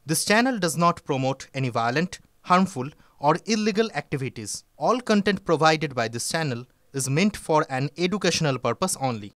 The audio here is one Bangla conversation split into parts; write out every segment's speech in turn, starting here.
This channel does not promote any violent, harmful, or illegal activities. All content provided by this channel is meant for an educational purpose only.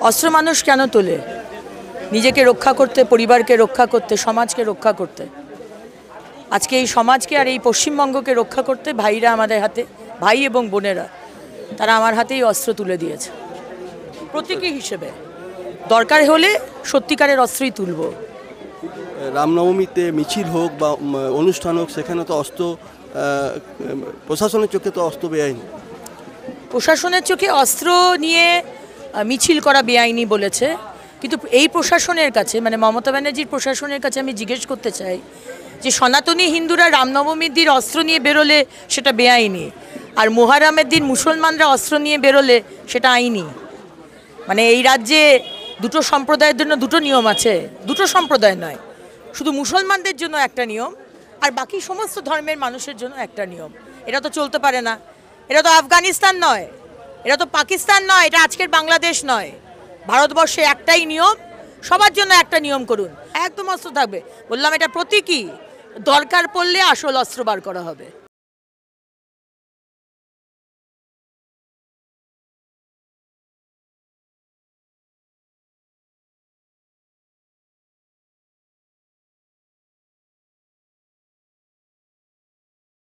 অস্ত্র মানুষ কেন তোলে? নিজেকে রক্ষা করতে, পরিবারকে রক্ষা করতে, সমাজকে রক্ষা করতে। আজকে এই সমাজকে আর এই পশ্চিমবঙ্গকে রক্ষা করতে ভাইরা আমাদের হাতে, ভাই এবং বোনেরা তারা আমার হাতেই অস্ত্র তুলে দিয়েছে প্রতীকী হিসেবে। দরকার হলে সত্যিকারের অস্ত্রই তুলব। রামনবমীতে মিছিল হোক বা অনুষ্ঠান হোক, সেখানে তো অস্ত্র প্রশাসনের চোখে তো অস্ত্র বেআইনি। প্রশাসনের চোখে অস্ত্র নিয়ে মিছিল করা বেআইনি বলেছে, কিন্তু এই প্রশাসনের কাছে, মানে মমতা ব্যানার্জির প্রশাসনের কাছে আমি জিজ্ঞেস করতে চাই যে সনাতনী হিন্দুরা রামনবমীর দিন অস্ত্র নিয়ে বেরোলে সেটা বেআইনি, আর মুহররমের দিন মুসলমানরা অস্ত্র নিয়ে বেরোলে সেটা আইনি। মানে এই রাজ্যে দুটো সম্প্রদায়ের জন্য দুটো নিয়ম আছে, দুটো সম্প্রদায় নয়, শুধু মুসলমানদের জন্য একটা নিয়ম আর বাকি সমস্ত ধর্মের মানুষের জন্য একটা নিয়ম। এটা তো চলতে পারে না। এটা তো আফগানিস্তান নয়, এটা তো পাকিস্তান নয়, এটা আজকের বাংলাদেশ নয়। ভারতবর্ষে একটাই নিয়ম, সবার জন্য একটা নিয়ম করুন, একদম অস্ত্র থাকবে। বললাম এটা প্রতীকী, দরকার পড়লে আসল অস্ত্র বার করা হবে।